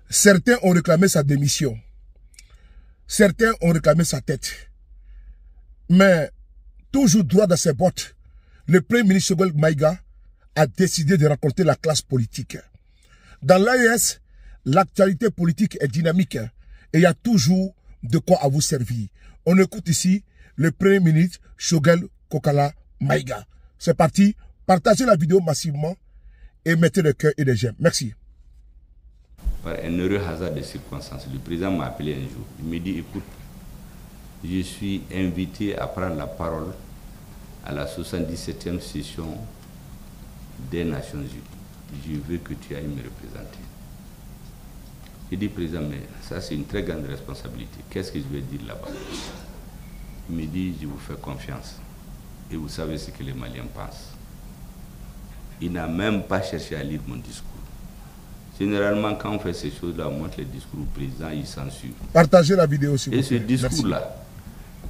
Certains ont réclamé sa démission. Certains ont réclamé sa tête. Mais, toujours droit dans ses bottes, le Premier ministre Choguel Maïga a décidé de rencontrer la classe politique. Dans l'AES, l'actualité politique est dynamique et il y a toujours de quoi à vous servir. On écoute ici le Premier ministre Choguel Kokala Maïga. C'est parti, partagez la vidéo massivement et mettez le cœur et les j'aime. Merci. Par un heureux hasard de circonstances, le président m'a appelé un jour. Il me dit, écoute, je suis invité à prendre la parole à la 77e session des Nations Unies. Je veux que tu ailles me représenter. J'ai dit, président, mais ça c'est une très grande responsabilité. Qu'est-ce que je vais dire là-bas? Il me dit, je vous fais confiance. Et vous savez ce que les Maliens pensent. Il n'a même pas cherché à lire mon discours. Généralement, quand on fait ces choses-là, on montre les discours au président, il censure. Partagez la vidéo aussi. Et ce discours-là,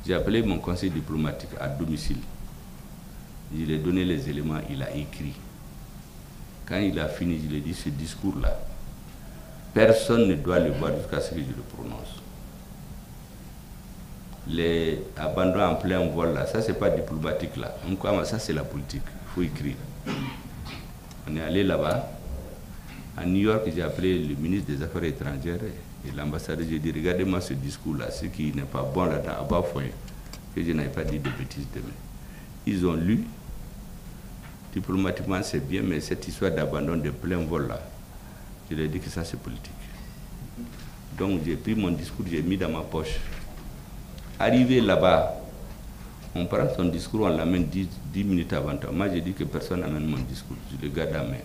j'ai appelé mon conseil diplomatique à domicile. Je lui ai donné les éléments, il a écrit. Quand il a fini, je lui ai dit, ce discours-là, personne ne doit le voir jusqu'à ce que je le prononce. Les abandons en plein vol, là, ça, c'est pas diplomatique, là. Ça, c'est la politique. Il faut écrire. On est allé là-bas. À New York, j'ai appelé le ministre des Affaires étrangères et l'ambassadeur. J'ai dit, regardez-moi ce discours-là, ce qui n'est pas bon là-dedans, à bas foyer, que je n'avais pas dit de bêtises demain. Ils ont lu. Diplomatiquement, c'est bien, mais cette histoire d'abandon de plein vol-là, je leur ai dit que ça, c'est politique. Donc, j'ai pris mon discours, j'ai mis dans ma poche. Arrivé là-bas, on prend son discours, on l'amène 10 minutes avant toi. Moi, j'ai dit que personne n'amène mon discours, je le garde à main.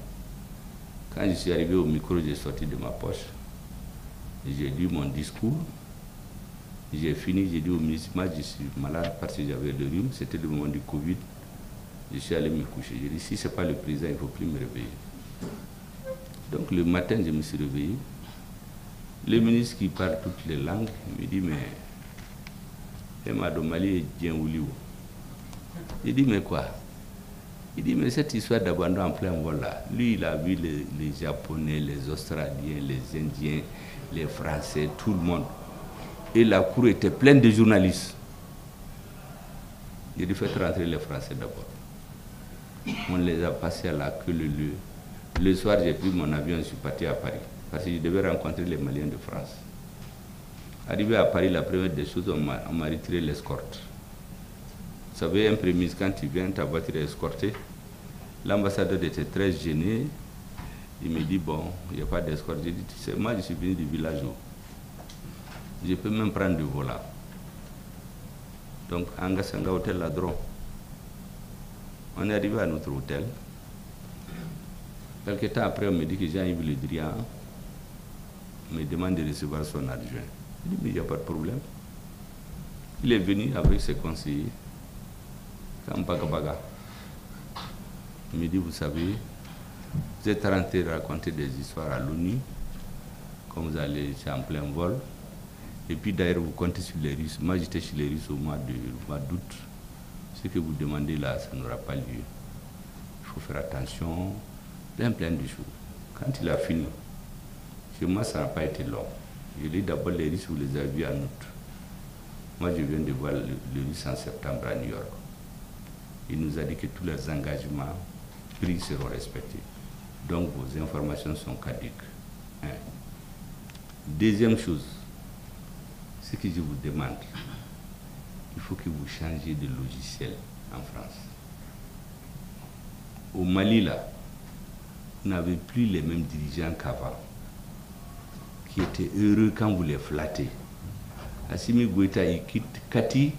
Quand je suis arrivé au micro, j'ai sorti de ma poche. J'ai dit mon discours. J'ai fini, j'ai dit au ministre, moi je suis malade parce que j'avais le rhume. C'était le moment du Covid. Je suis allé me coucher. J'ai dit, si ce n'est pas le président, il ne faut plus me réveiller. Donc le matin, je me suis réveillé. Le ministre qui parle toutes les langues, il me dit, mais Emma Domali est bien ouliou. J'ai dit, mais quoi? Il dit, mais cette histoire d'abandon en plein vol là, lui il a vu les Japonais, les Australiens, les Indiens, les Français, tout le monde. Et la cour était pleine de journalistes. Il a dit, faites rentrer les Français d'abord. On les a passés à la queue leu. Le soir, j'ai pris mon avion, je suis parti à Paris. Parce que je devais rencontrer les Maliens de France. Arrivé à Paris, la première des choses, on m'a retiré l'escorte. Vous savez, un premier ministre, quand tu viens, ta voiture est escortée. L'ambassadeur était très gêné. Il me dit, bon, il n'y a pas d'escorte. J'ai dit, tu sais, moi, je suis venu du village. Je peux même prendre du volant. Donc, Angasanga Hôtel Ladron. On est arrivé à notre hôtel. Quelques temps après, on me dit que Jean-Yves Le Drian me demande de recevoir son adjoint. Je dis, mais il n'y a pas de problème. Il est venu avec ses conseillers. Il me dit, vous savez, vous êtes rentré raconter des histoires à l'ONU, comme vous allez en plein vol, et puis d'ailleurs vous comptez sur les Russes. Moi j'étais chez les Russes au mois d'août. Ce que vous demandez là, ça n'aura pas lieu. Il faut faire attention, plein de choses. Quand il a fini, chez moi ça n'a pas été long. Je dis d'abord les Russes, vous les avez vus en août. Moi je viens de voir les Russes en septembre à New York. Il nous a dit que tous les engagements pris seront respectés. Donc vos informations sont caduques. Hein. Deuxième chose, ce que je vous demande, il faut que vous changiez de logiciel en France. Au Mali, là, vous n'avez plus les mêmes dirigeants qu'avant, qui étaient heureux quand vous les flattez. Assimi Goïta, il quitte Kati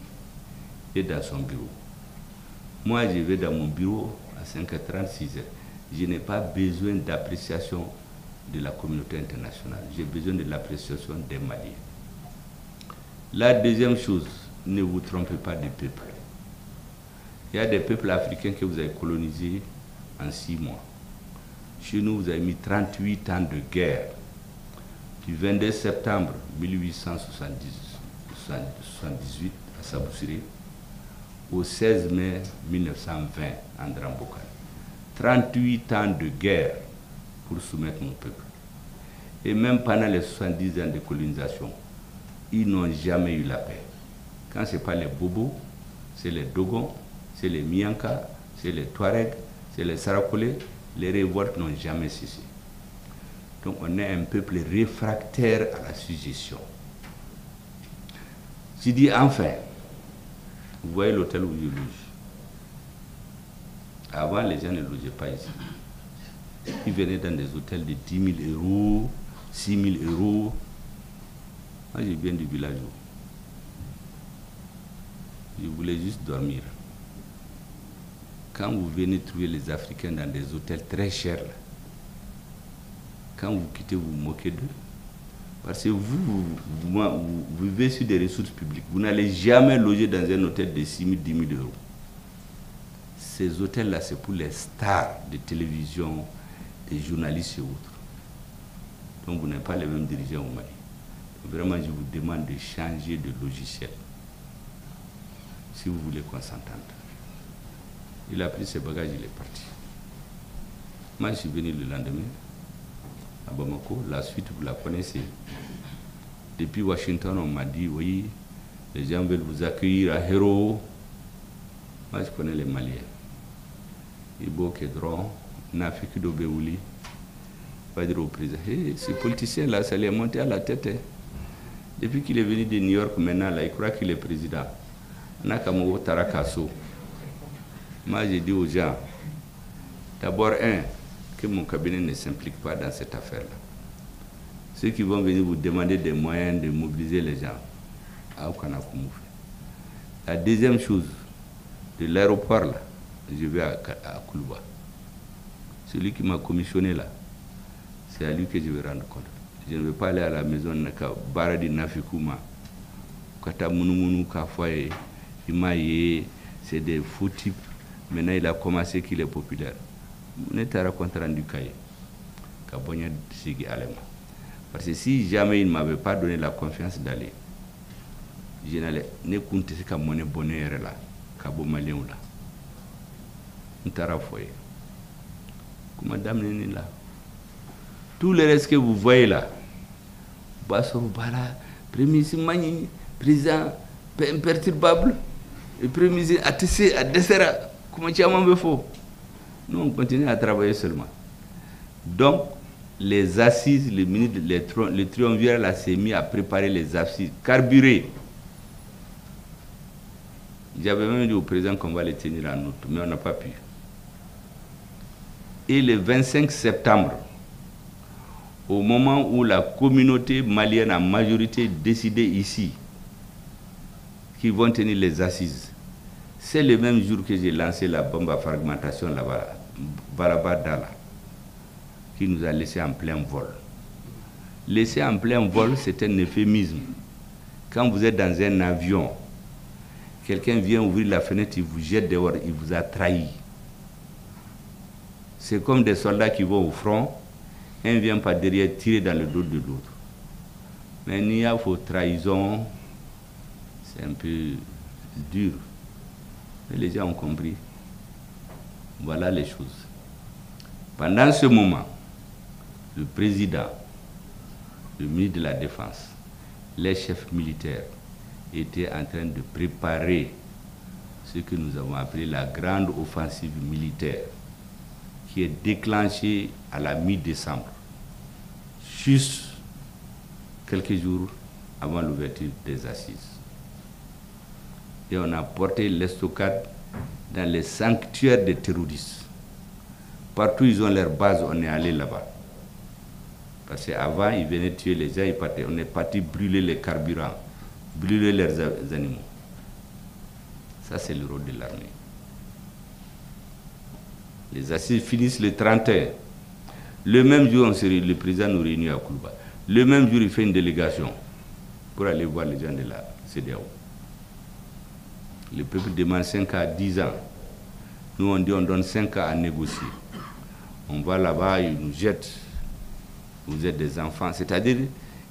et dans son bureau. Moi, je vais dans mon bureau à 5h30, 6h. Je n'ai pas besoin d'appréciation de la communauté internationale. J'ai besoin de l'appréciation des Maliens. La deuxième chose, ne vous trompez pas des peuples. Il y a des peuples africains que vous avez colonisés en 6 mois. Chez nous, vous avez mis 38 ans de guerre. Du 22 septembre 1878 à Saboussiré au 16 mai 1920 à Ndrambokan. 38 ans de guerre pour soumettre mon peuple. Et même pendant les 70 ans de colonisation, ils n'ont jamais eu la paix. Quand ce n'est pas les Bobos, c'est les Dogons, c'est les Mianka, c'est les Touaregs, c'est les Sarakolé, les révoltes n'ont jamais cessé. Donc on est un peuple réfractaire à la suggestion. Je dis enfin, vous voyez l'hôtel où je loge. Avant, les gens ne logeaient pas ici. Ils venaient dans des hôtels de 10 000 euros, 6 000 euros. Moi, je viens du village. Je voulais juste dormir. Quand vous venez trouver les Africains dans des hôtels très chers, là, quand vous quittez, vous vous moquez d'eux. Parce que vous vivez sur des ressources publiques. Vous n'allez jamais loger dans un hôtel de 6 000, 10 000 euros. Ces hôtels-là, c'est pour les stars de télévision, des journalistes et autres. Donc vous n'êtes pas les mêmes dirigeants au Mali. Vraiment, je vous demande de changer de logiciel. Si vous voulez qu'on s'entende. Il a pris ses bagages, il est parti. Moi, je suis venu le lendemain à Bamako. La suite, vous la connaissez. Depuis Washington, on m'a dit, oui, les gens veulent vous accueillir à Hero. Moi, je connais les Maliens. Ibo Kedron, Nafiki Dobeouli. Va dire au président, hey, ce politicien-là, ça lui est monté à la tête. Hein. Depuis qu'il est venu de New York, maintenant, là, il croit qu'il est président. Nakamogo Tarakaso. Moi, j'ai dit aux gens, d'abord, que mon cabinet ne s'implique pas dans cette affaire-là. Ceux qui vont venir vous demander des moyens de mobiliser les gens, la deuxième chose, de l'aéroport, là, je vais à Koulouba. Celui qui m'a commissionné là, c'est à lui que je vais rendre compte. Je ne vais pas aller à la maison de Baradi Nafikouma. Kata Mounoumounou Kafoye, Imaye, c'est des faux types. Maintenant, il a commencé qu'il est populaire. On est à raconter du cahier. Parce que si jamais il ne m'avait pas donné la confiance d'aller, je n'allais ne compter que mon bonheur là, Kabo Malien là. Ntarafoye. Madame n'est là. Tout le reste que vous voyez là, Bassoro Bala, premier Simani, président imperturbable, et premier ministre ATC, à Dessera, comment tu as m'en faut. Nous, on continue à travailler seulement. Donc, les assises, le triumvirat là s'est mis à préparer les assises, carburées. J'avais même dit au président qu'on va les tenir en août, mais on n'a pas pu. Et le 25 septembre, au moment où la communauté malienne en majorité décidé ici qu'ils vont tenir les assises, c'est le même jour que j'ai lancé la bombe à fragmentation là-bas, Balabadala, qui nous a laissé en plein vol. Laisser en plein vol, c'est un euphémisme. Quand vous êtes dans un avion, quelqu'un vient ouvrir la fenêtre, il vous jette dehors, il vous a trahi. C'est comme des soldats qui vont au front, un vient par derrière tirer dans le dos de l'autre. Mais il y a une trahison, c'est un peu dur. Mais les gens ont compris. Voilà les choses. Pendant ce moment, le président, le ministre de la Défense, les chefs militaires étaient en train de préparer ce que nous avons appelé la grande offensive militaire, qui est déclenchée à la mi-décembre, juste quelques jours avant l'ouverture des assises. Et on a porté l'estocade dans les sanctuaires des terroristes. Partout ils ont leur base, on est allé là-bas. Parce qu'avant, ils venaient tuer les gens, on est parti brûler les carburants, brûler leurs animaux. Ça, c'est le rôle de l'armée. Les assises finissent le 31. Le même jour, le président nous réunit à Koulouba. Le même jour, il fait une délégation pour aller voir les gens de la CEDEAO. Le peuple demande 5 à 10 ans. Nous, on dit on donne 5 ans à négocier. On va là-bas, ils nous jettent. Vous êtes des enfants. C'est-à-dire,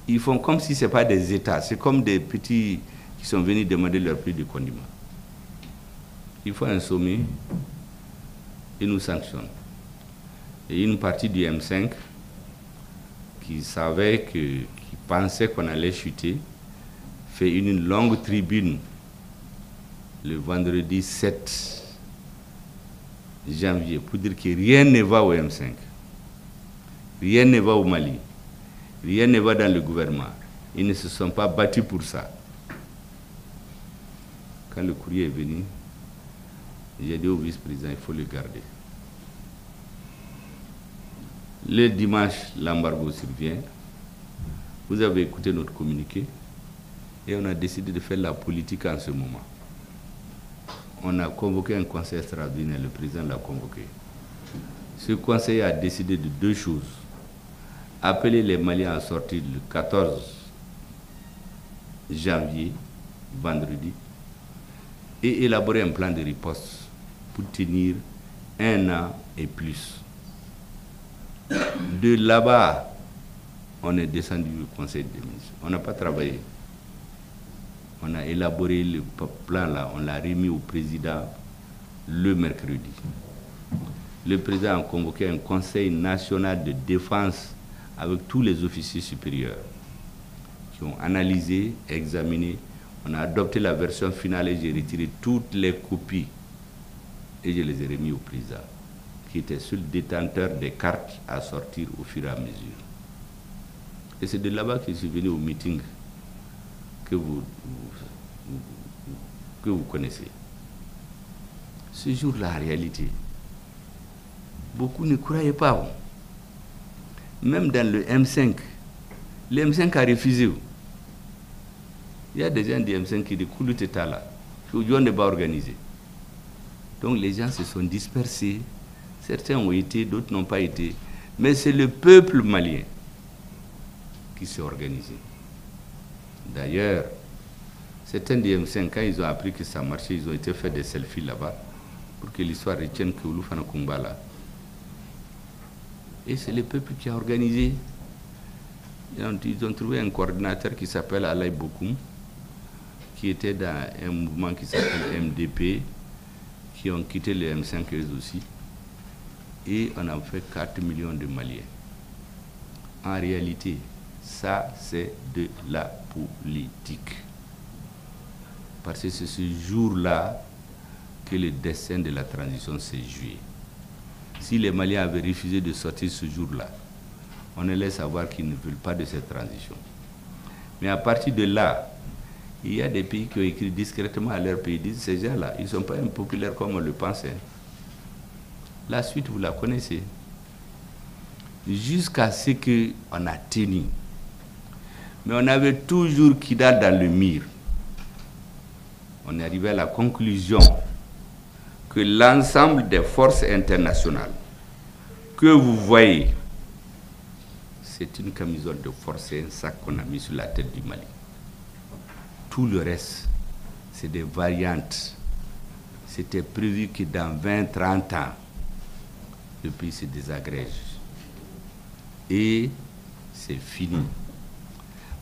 ils font comme si ce n'est pas des États. C'est comme des petits qui sont venus demander leur prix de condiment. Il faut un sommet. Ils nous sanctionnent. Et une partie du M5 qui qui savait qui pensait qu'on allait chuter, fait une longue tribune le vendredi 7 janvier pour dire que rien ne va au M5, rien ne va au Mali, rien ne va dans le gouvernement. Ils ne se sont pas battus pour ça. Quand le courrier est venu, j'ai dit au vice-président, il faut le garder. Le dimanche, l'embargo survient. Vous avez écouté notre communiqué et on a décidé de faire la politique en ce moment. On a convoqué un conseil extraordinaire, le président l'a convoqué. Ce conseil a décidé de deux choses. Appeler les Maliens à sortir le 14 janvier, vendredi, et élaborer un plan de riposte pour tenir 1 an et plus. De là-bas, on est descendu au conseil des ministres. On n'a pas travaillé. On a élaboré le plan là, on l'a remis au président le mercredi. Le président a convoqué un conseil national de défense avec tous les officiers supérieurs qui ont analysé, examiné. On a adopté la version finale et j'ai retiré toutes les copies et je les ai remis au président, qui était seul détenteur des cartes à sortir au fur et à mesure. Et c'est de là-bas que je suis venu au meeting que vous connaissez. Ce jour-là, en réalité, beaucoup ne croyaient pas. Même dans le M5, le M5 a refusé. Il y a des gens du M5 qui découlent le état là, qui n'est pas organisé. Donc les gens se sont dispersés. Certains ont été, d'autres n'ont pas été. Mais c'est le peuple malien qui s'est organisé. D'ailleurs, certains du M5, quand ils ont appris que ça marchait, ils ont été faire des selfies là-bas pour que l'histoire retienne que Ouloufana Kumbala. Et c'est le peuple qui a organisé. Ils ont trouvé un coordinateur qui s'appelle Alaï Bokoum, qui était dans un mouvement qui s'appelle MDP, qui ont quitté les M5 eux aussi. Et on a fait 4 millions de Maliens. En réalité, ça, c'est de la politique. Parce que c'est ce jour-là que le destin de la transition s'est joué. Si les Maliens avaient refusé de sortir ce jour-là, on allait savoir qu'ils ne veulent pas de cette transition. Mais à partir de là, il y a des pays qui ont écrit discrètement à leur pays, disent ces gens-là, ils ne sont pas impopulaires comme on le pensait. La suite, vous la connaissez. Jusqu'à ce qu'on a tenu. Mais on avait toujours Kidal dans le mire. On est arrivé à la conclusion que l'ensemble des forces internationales que vous voyez, c'est une camisole de force et un sac qu'on a mis sur la tête du Mali. Tout le reste, c'est des variantes. C'était prévu que dans 20-30 ans, le pays se désagrège. Et c'est fini.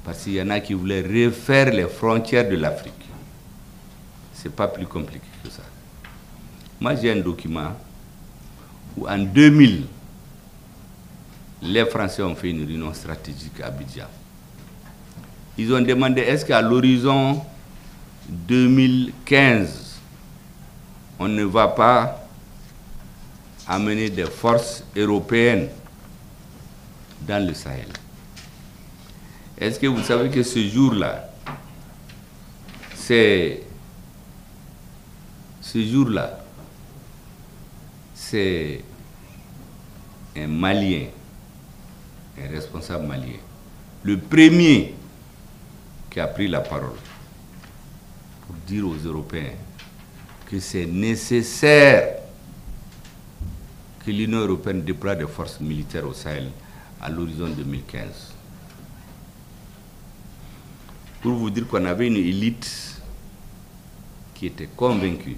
Parce qu'il y en a qui voulaient refaire les frontières de l'Afrique. Ce n'est pas plus compliqué que ça. Moi, j'ai un document où en 2000, les Français ont fait une réunion stratégique à Abidjan. Ils ont demandé, est-ce qu'à l'horizon 2015, on ne va pas amener des forces européennes dans le Sahel? Est-ce que vous savez que ce jour-là, c'est un Malien, un responsable malien, le premier qui a pris la parole pour dire aux Européens que c'est nécessaire que l'Union européenne déploie des forces militaires au Sahel à l'horizon 2015. Pour vous dire qu'on avait une élite qui était convaincue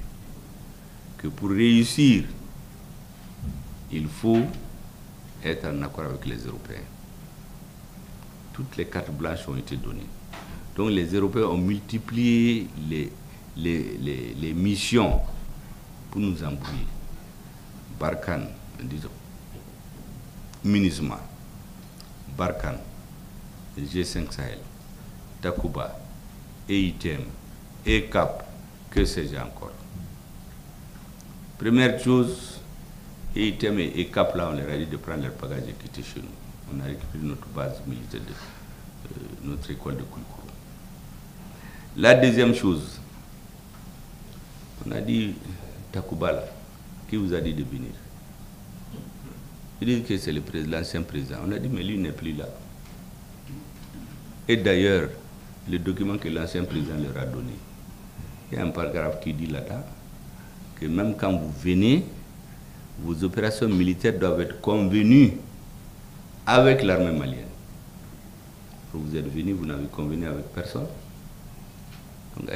que pour réussir, il faut être en accord avec les Européens. Toutes les cartes blanches ont été données. Donc les Européens ont multiplié les missions pour nous embrouiller. Barkhane, disons, MINUSMA, Barkhane, G5 Sahel, Takuba, EITM, ECAP, que sais-je encore. Première chose, EITM et ECAP, là, on leur a dit de prendre leur bagage et quitter chez nous. On a récupéré notre base militaire de notre école de Koulikoro. La deuxième chose, on a dit, Takuba, là, qui vous a dit de venir? Il dit que c'est l'ancien président. On a dit, mais lui n'est plus là. Et d'ailleurs, le document que l'ancien président leur a donné, il y a un paragraphe qui dit là-dedans que même quand vous venez, vos opérations militaires doivent être convenues avec l'armée malienne. Vous êtes venu, vous n'avez convenu avec personne. Donc, il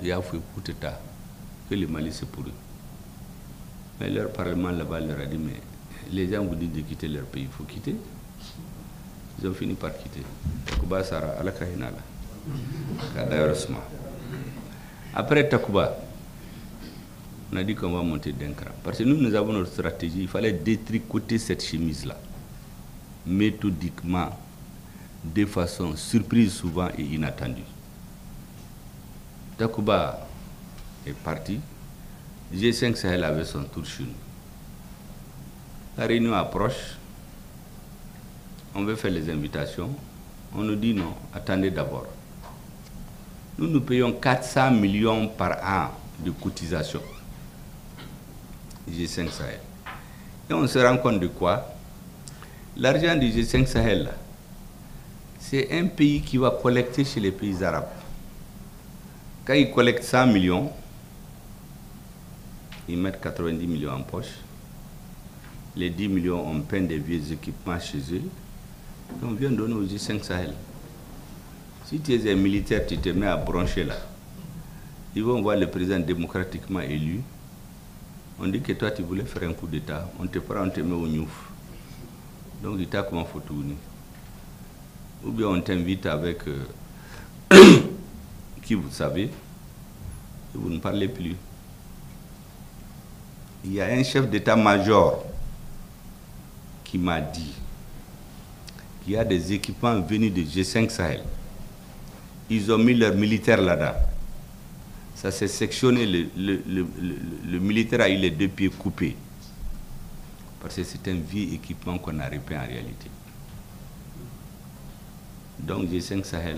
y a fait coup d'État, que le Mali c'est pour eux. Mais leur parlement là-bas leur a dit, mais les gens vous disent de quitter leur pays, il faut quitter. Ils ont fini par quitter. Takuba Sara, à la Kahinala. Après Takuba, on a dit qu'on va monter d'un cran. Parce que nous avons notre stratégie, il fallait détricoter cette chemise-là, méthodiquement, de façon surprise souvent et inattendue. Takuba est parti, G5 Sahel avait son tour chez nous. La réunion approche, on veut faire les invitations, on nous dit non, attendez d'abord. Nous payons 400 millions par an de cotisation, G5 Sahel. Et on se rend compte de quoi? L'argent du G5 Sahel, c'est un pays qui va collecter chez les pays arabes. Quand ils collectent 100 millions, ils mettent 90 millions en poche. Les 10 millions, on peint des vieux équipements chez eux. On vient donner aux G5 Sahel. Si tu es un militaire, tu te mets à brancher là. Ils vont voir le président démocratiquement élu. On dit que toi, tu voulais faire un coup d'État. On te prend, on te met au Niouf. Donc, il t'a comment faut tourner. Ou bien on t'invite avec qui vous savez, et vous ne parlez plus. Il y a un chef d'état-major qui m'a dit qu'il y a des équipements venus de G5 Sahel. Ils ont mis leurs militaires là-dedans. Ça s'est sectionné, le militaire a eu les deux pieds coupés. Parce que c'est un vieux équipement qu'on a repeint en réalité. Donc G5 Sahel,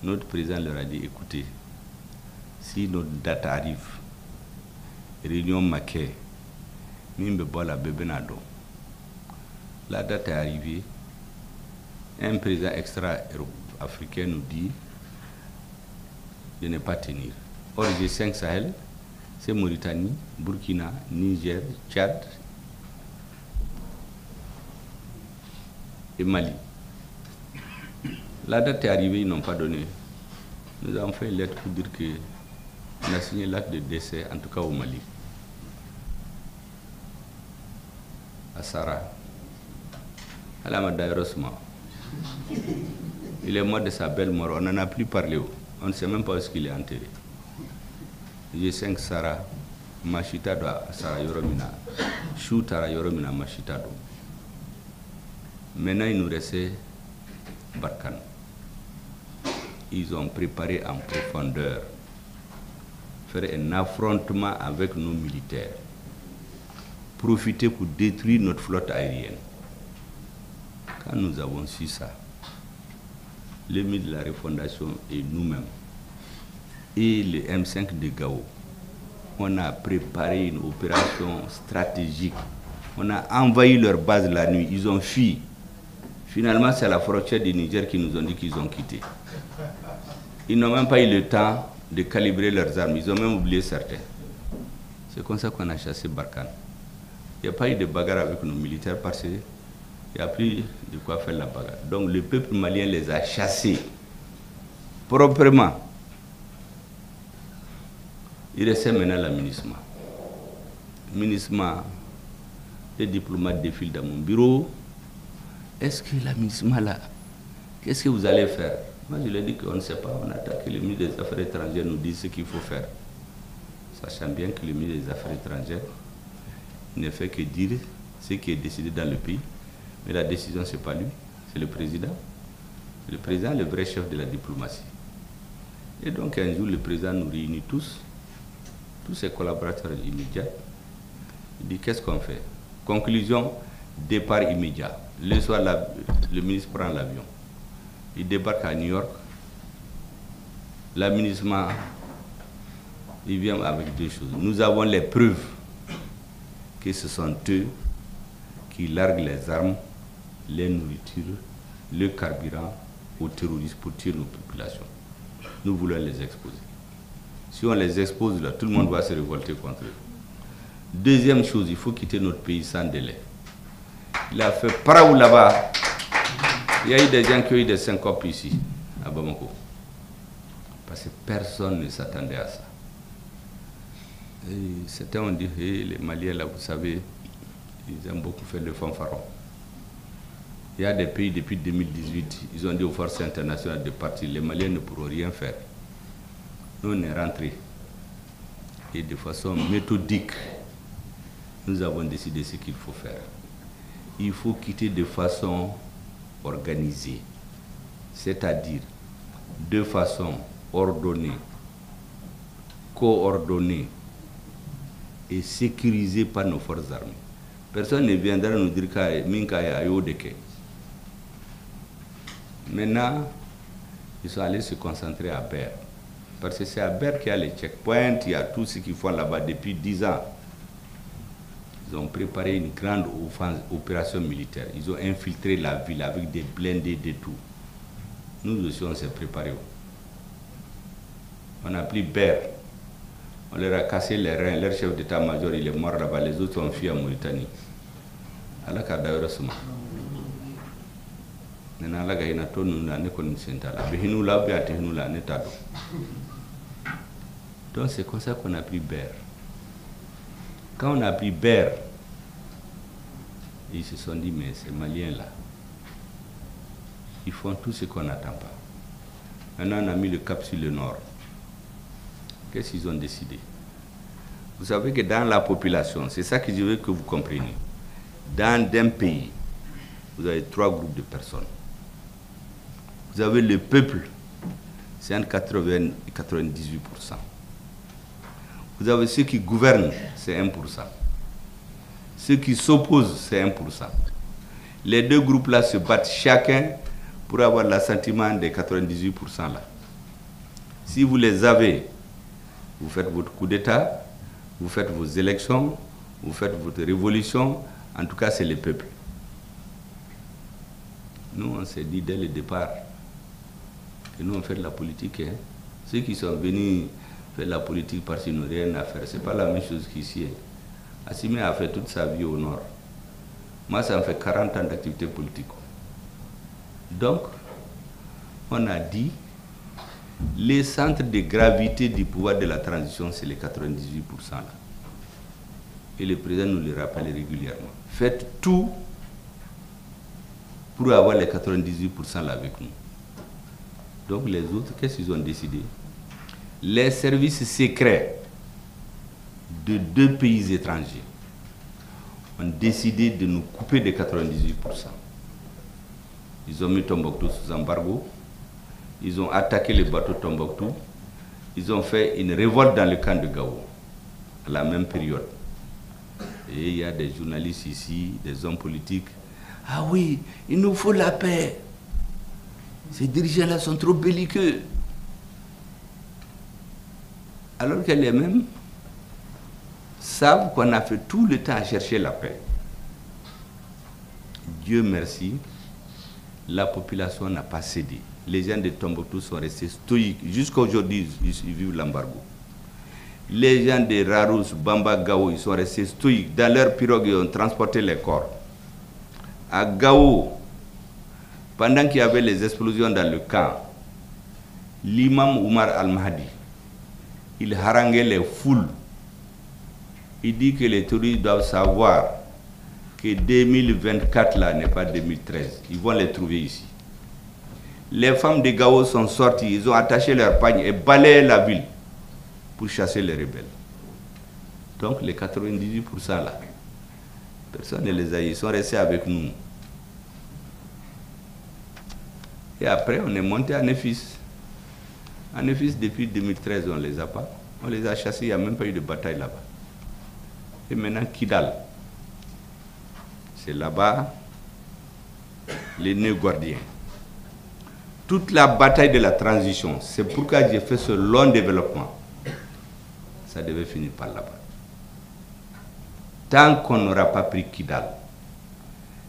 notre président leur a dit, écoutez, si notre date arrive, réunion Maquet, la date est arrivée, un président extra-africain nous dit de ne pas tenir. Or, G5 Sahel, c'est Mauritanie, Burkina, Niger, Tchad et Mali. La date est arrivée, ils n'ont pas donné. Nous avons fait une lettre pour dire qu'on a signé l'acte de décès, en tout cas au Mali. À Sarah. Il est mort de sa belle mort, on n'en a plus parlé. On ne sait même pas où il est enterré. G5 Sarah, Machitado Sarah Yoromina, Choutara Yoromina Machitado. Maintenant, il nous restait Barkhane. Ils ont préparé en profondeur faire un affrontement avec nos militaires, profiter pour détruire notre flotte aérienne. Quand nous avons su ça, le ministre de la Refondation et nous-mêmes, et le M5 de Gao, on a préparé une opération stratégique. On a envahi leur base la nuit, ils ont fui. Finalement, c'est à la frontière du Niger qui nous ont dit qu'ils ont quitté. Ils n'ont même pas eu le temps de calibrer leurs armes. Ils ont même oublié certains. C'est comme ça qu'on a chassé Barkhane. Il n'y a pas eu de bagarre avec nos militaires parce qu'il n'y a plus de quoi faire la bagarre. Donc le peuple malien les a chassés proprement. Il restait maintenant la MINUSMA. MINUSMA, les diplomates défilent dans mon bureau. Est-ce que la MINUSMA là, qu'est-ce que vous allez faire? Moi je lui ai dit qu'on ne sait pas, on attend que le ministre des Affaires étrangères nous dise ce qu'il faut faire. Sachant bien que le ministre des Affaires étrangères ne fait que dire ce qui est décidé dans le pays. Mais la décision, ce n'est pas lui, c'est le président. Le président est le vrai chef de la diplomatie. Et donc un jour, le président nous réunit tous ses collaborateurs immédiats. Il dit, qu'est-ce qu'on fait? Conclusion, départ immédiat. Le soir, le ministre prend l'avion. Il débarque à New York. L'aménagement, il vient avec deux choses. Nous avons les preuves que ce sont eux qui larguent les armes, les nourritures, le carburant aux terroristes pour tuer nos populations. Nous voulons les exposer. Si on les expose là, tout le monde va se révolter contre eux. Deuxième chose, il faut quitter notre pays sans délai. Il a fait paraou là-bas. Il y a eu des gens qui ont eu des syncopes ici, à Bamako. Parce que personne ne s'attendait à ça. Et certains ont dit, hey, les Maliens là, vous savez, ils aiment beaucoup faire le fanfaron. Il y a des pays, depuis 2018, ils ont dit aux forces internationales de partir, les Maliens ne pourront rien faire. Nous, on est rentrés. Et de façon méthodique, nous avons décidé ce qu'il faut faire. Il faut quitter de façon organisée, c'est-à-dire de façon ordonnée, coordonnée et sécurisée par nos forces armées. Personne ne viendra nous dire qu'il y a eu. Maintenant, ils sont allés se concentrer à Ber. Parce que c'est à Ber qu'il y a les checkpoints, il y a tout ce qu'ils font là-bas depuis 10 ans. Ils ont préparé une grande opération militaire. Ils ont infiltré la ville avec des blindés, de tout. Nous aussi, on s'est préparés. On a pris Ber. On leur a cassé les reins. Leur chef d'état-major, il est mort là-bas. Les autres ont fui en Mauritanie. Alors d'ailleurs, donc c'est comme ça qu'on a pris Ber. Quand on a pris Ber, ils se sont dit, mais ces Maliens-là, ils font tout ce qu'on n'attend pas. Maintenant, on a mis le cap sur le nord. Qu'est-ce qu'ils ont décidé? Vous savez que dans la population, c'est ça que je veux que vous compreniez. Dans un pays, vous avez 3 groupes de personnes. Vous avez le peuple, c'est entre 80 et 98%. Vous avez ceux qui gouvernent, c'est 1%. Ceux qui s'opposent, c'est 1%. Les deux groupes-là se battent chacun pour avoir l'assentiment des 98% là. Si vous les avez, vous faites votre coup d'État, vous faites vos élections, vous faites votre révolution, en tout cas c'est le peuple. Nous, on s'est dit dès le départ que nous, on fait de la politique. Hein. Ceux qui sont venus faire de la politique parce qu'ils n'ont rien à faire, ce n'est pas la même chose qu'ici. Hein. Assimi a fait toute sa vie au nord. Moi, ça me fait 40 ans d'activité politique. Donc, on a dit, les centres de gravité du pouvoir de la transition, c'est les 98% là. Et le président nous le rappelle régulièrement. Faites tout pour avoir les 98% là avec nous. Donc les autres, qu'est-ce qu'ils ont décidé? Les services secrets de 2 pays étrangers ont décidé de nous couper de 98%. Ils ont mis Tombouctou sous embargo, ils ont attaqué les bateaux Tombouctou, ils ont fait une révolte dans le camp de Gao à la même période. Et il y a des journalistes ici, des hommes politiques. Ah oui, il nous faut la paix. Ces dirigeants-là sont trop belliqueux. Alors que les mêmes savent qu'on a fait tout le temps à chercher la paix. Dieu merci, la population n'a pas cédé. Les gens de Tombouctou sont restés stoïques. Jusqu'à aujourd'hui, ils vivent l'embargo. Les gens de Rarous, Bamba, Gao, ils sont restés stoïques. Dans leur pirogue, ils ont transporté les corps. À Gao, pendant qu'il y avait les explosions dans le camp, l'imam Oumar Al-Mahdi, il haranguait les foules. Il dit que les touristes doivent savoir que 2024 là n'est pas 2013. Ils vont les trouver ici. Les femmes de Gao sont sorties, ils ont attaché leurs pagnes et balayé la ville pour chasser les rebelles. Donc les 98% là, Personne ne les a eu, ils sont restés avec nous. Et après, on est monté à Nefis. À Nefis, depuis 2013, on ne les a pas. On les a chassés, il n'y a même pas eu de bataille là-bas. Et maintenant, Kidal. C'est là-bas les nœuds gardiens. Toute la bataille de la transition, c'est pourquoi j'ai fait ce long développement. Ça devait finir par là-bas. Tant qu'on n'aura pas pris Kidal,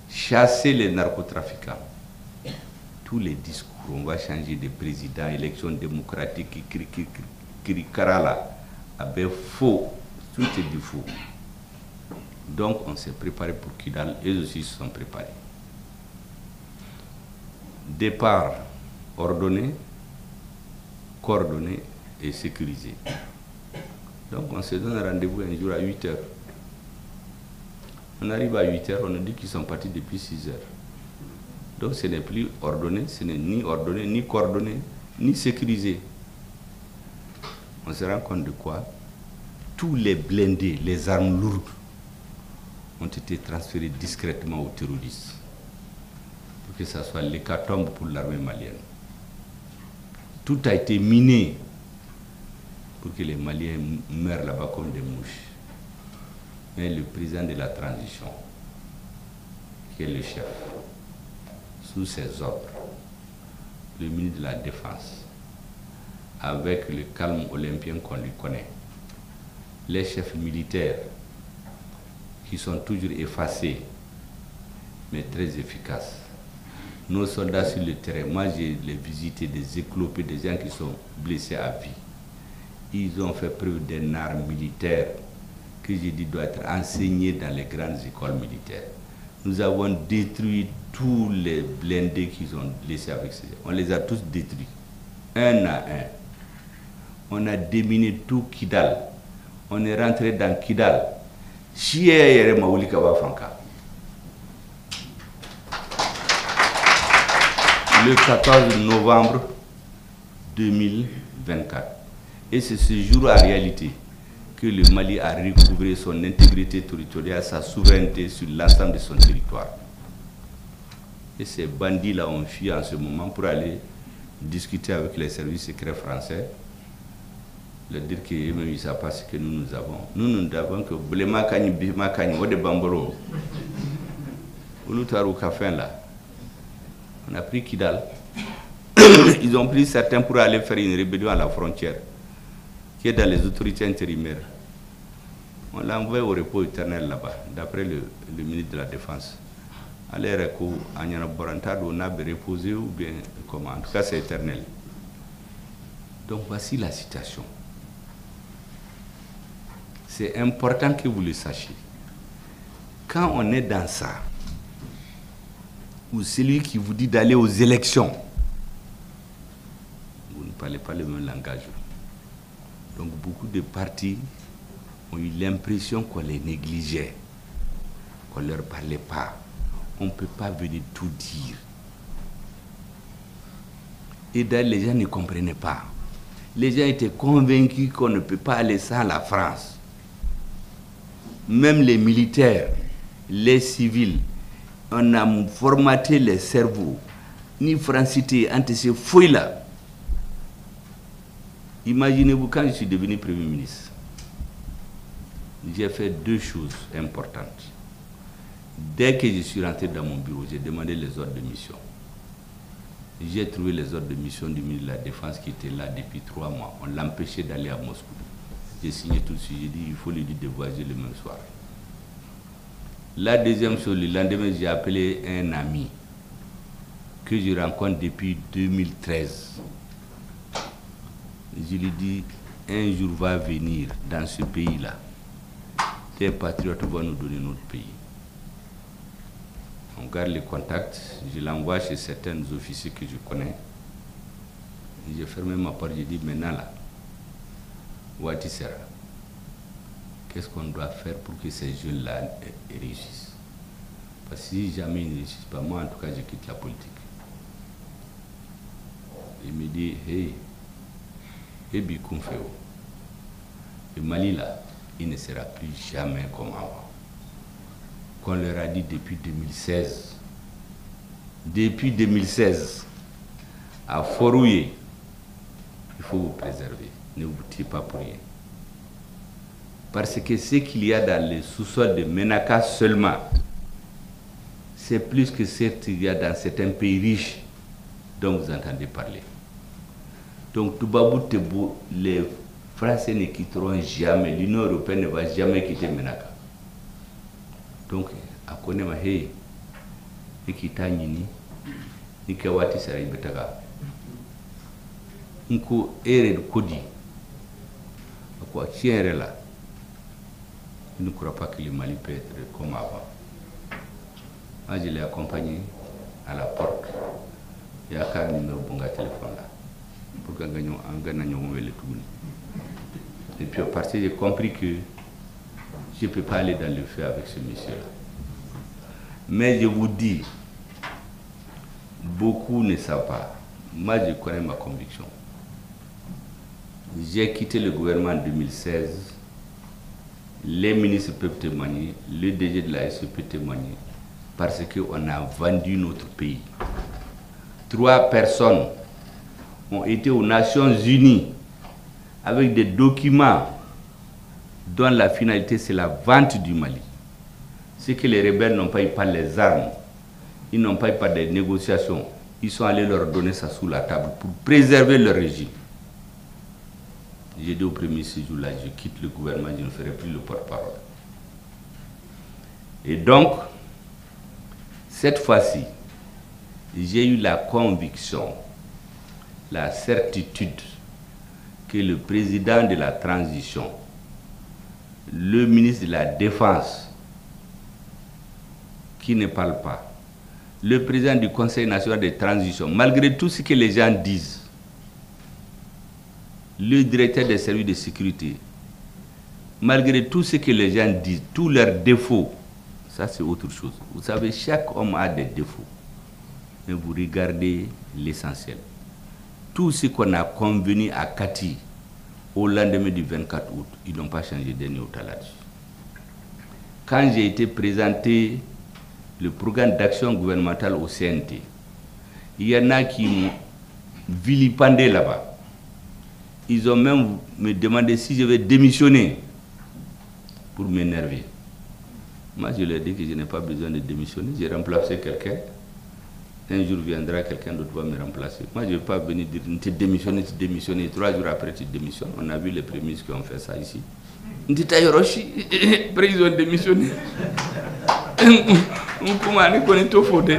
chasser les narcotrafiquants, tous les discours, on va changer de président, élection démocratique, Karala, avec faux, tout est du faux. Donc on s'est préparé pour Kidal, eux aussi se sont préparés. Départ ordonné, coordonné et sécurisé. Donc on se donne rendez-vous un jour à 8 h. On arrive à 8 h, on nous dit qu'ils sont partis depuis 6 h. Donc ce n'est plus ordonné, ce n'est ni ordonné, ni coordonné, ni sécurisé. On se rend compte de quoi? Tous les blindés, les armes lourdes ont été transférés discrètement aux terroristes pour que ça soit l'hécatombe pour l'armée malienne. Tout a été miné pour que les Maliens meurent là-bas comme des mouches. Mais le président de la transition, qui est le chef, sous ses ordres, le ministre de la Défense, avec le calme olympien qu'on lui connaît, les chefs militaires qui sont toujours effacés, mais très efficaces. Nos soldats sur le terrain, moi j'ai les visité des éclopés, des gens qui sont blessés à vie. Ils ont fait preuve d'un art militaire que j'ai dit doit être enseigné dans les grandes écoles militaires. Nous avons détruit tous les blindés qu'ils ont laissés avec ces gens. On les a tous détruits, un à un. On a déminé tout Kidal. On est rentré dans Kidal. Le 14 novembre 2024. Et c'est ce jour en réalité que le Mali a recouvré son intégrité territoriale, sa souveraineté sur l'ensemble de son territoire. Et ces bandits-là ont fui en ce moment pour aller discuter avec les services secrets français, leur dire qu'ils ne savent pas ce que nous avons. Nous n'avons que Blema Kani, Bima Kani, Ode Bamboro. Là. On a pris Kidal. Ils ont pris certains pour aller faire une rébellion à la frontière, qui est dans les autorités intérimaires. On l'a envoyé au repos éternel là-bas, d'après le ministre de la Défense. Allez, Reko, Agnana Borantado, on a reposé ou bien comment? En tout cas, c'est éternel. Donc, voici la citation. C'est important que vous le sachiez. Quand on est dans ça, ou celui qui vous dit d'aller aux élections, vous ne parlez pas le même langage. Donc beaucoup de partis ont eu l'impression qu'on les négligeait, qu'on ne leur parlait pas. On ne peut pas venir tout dire. Et d'ailleurs, les gens ne comprenaient pas. Les gens étaient convaincus qu'on ne peut pas aller sans la France. Même les militaires, les civils, on a formaté les cerveaux, ni francité entre ces fouilles-là. Imaginez-vous, quand je suis devenu Premier ministre, j'ai fait deux choses importantes. Dès que je suis rentré dans mon bureau, j'ai demandé les ordres de mission. J'ai trouvé les ordres de mission du ministre de la Défense qui était là depuis 3 mois. On l'empêchait d'aller à Moscou. J'ai signé tout de suite, j'ai dit il faut lui dire de voyager le même soir. La deuxième chose, le lendemain, j'ai appelé un ami que je rencontre depuis 2013. Je lui dis, un jour va venir dans ce pays-là, des patriotes vont nous donner notre pays. On garde les contacts, je l'envoie chez certains officiers que je connais. J'ai fermé ma porte, j'ai dit, maintenant là, Ouattara, qu'est-ce qu'on doit faire pour que ces jeunes-là réussissent? Parce que si jamais ils ne réussissent pas, moi en tout cas, je quitte la politique. Il me dit, hey, Ebi Koumfeo, le Mali là, il ne sera plus jamais comme avant. qu'on leur a dit depuis 2016. Depuis 2016, à Forouillé, il faut vous préserver. Ne vous tuez pas pour rien. Parce que ce qu'il y a dans les sous-sols de Ménaka seulement, c'est plus que ce qu'il y a dans certains pays riches dont vous entendez parler. Donc, Toubabou Tebou, les Français ne quitteront jamais, l'Union européenne ne va jamais quitter Ménaka. Donc, à Konema Hey, Nikita Nini, Nikawati Sarai Betaga, Nko Ere Kodi, à quoi tiens là. Il ne croit pas que le Mali peut être comme avant. Moi, je l'ai accompagné à la porte. Il y a un numéro de téléphone là. Pour que nous gagnions le tout. Et puis, à partir j'ai compris que je ne peux pas aller dans le feu avec ce monsieur-là. Mais je vous dis, beaucoup ne savent pas. Moi, je connais ma conviction. J'ai quitté le gouvernement en 2016. Les ministres peuvent témoigner, le DG de la SE peut témoigner, parce qu'on a vendu notre pays. 3 personnes ont été aux Nations Unies avec des documents dont la finalité c'est la vente du Mali. C'est que les rebelles n'ont pas eu par les armes, ils n'ont pas eu par des négociations, ils sont allés leur donner ça sous la table pour préserver leur régime. J'ai dit au premier séjour-là, je quitte le gouvernement, je ne ferai plus le porte-parole. Et donc, cette fois-ci, j'ai eu la conviction, la certitude que le président de la transition, le ministre de la Défense, qui ne parle pas, le président du Conseil national de transition, malgré tout ce que les gens disent, le directeur des services de sécurité, malgré tout ce que les gens disent, tous leurs défauts, ça c'est autre chose. Vous savez, chaque homme a des défauts. Mais vous regardez l'essentiel. Tout ce qu'on a convenu à Kati au lendemain du 24 août, ils n'ont pas changé d'un iota là-dessus. Quand j'ai été présenté le programme d'action gouvernementale au CNT, il y en a qui m'ont vilipendé là-bas. Ils ont même me demandé si je vais démissionner pour m'énerver. Moi, je leur ai dit que je n'ai pas besoin de démissionner. J'ai remplacé quelqu'un. Un jour viendra, quelqu'un d'autre va me remplacer. Moi, je ne vais pas venir dire tu démissionnes. 3 jours après, tu démissionnes. On a vu les premiers qui ont fait ça ici. Après, ils ont démissionné. On connaît tout faute.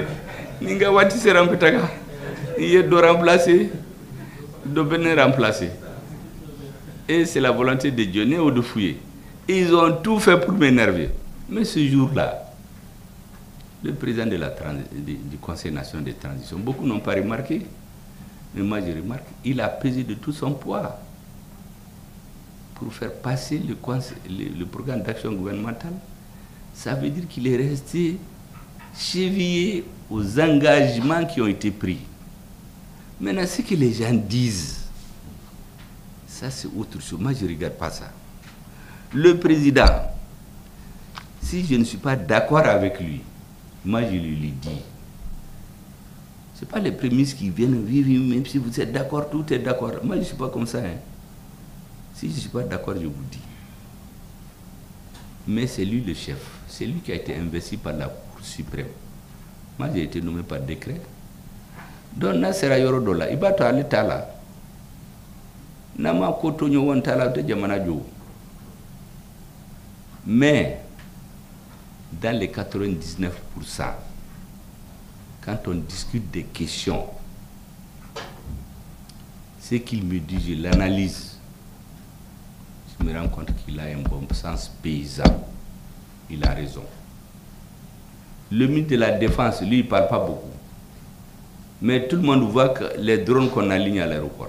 Ninga wati se rampetaga. Il est de remplacer, de venir remplacer. Et c'est la volonté de Dieu, ou de fouiller. Ils ont tout fait pour m'énerver. Mais ce jour-là, le président de du Conseil national de transition, beaucoup n'ont pas remarqué, mais moi je remarque, il a pesé de tout son poids pour faire passer le programme d'action gouvernementale. Ça veut dire qu'il est resté chevillé aux engagements qui ont été pris. Maintenant, ce que les gens disent, ça c'est autre chose. Moi, je ne regarde pas ça. Le président, si je ne suis pas d'accord avec lui, moi je lui dis. Ce n'est pas les prémices qui viennent vivre, même si vous êtes d'accord, tout est d'accord. Moi, je ne suis pas comme ça. Hein. Si je ne suis pas d'accord, je vous dis. Mais c'est lui le chef. C'est lui qui a été investi par la Cour suprême. Moi, j'ai été nommé par décret. Donc, Nasera Yorodola, il va te aller là. Nama kotonyo wantala de Djamanajo. Mais, dans les 99%, quand on discute des questions, ce qu'il me dit, je l'analyse. Je me rends compte qu'il a un bon sens paysan. Il a raison. Le ministre de la Défense, lui, il ne parle pas beaucoup. Mais tout le monde voit que les drones qu'on aligne à l'aéroport,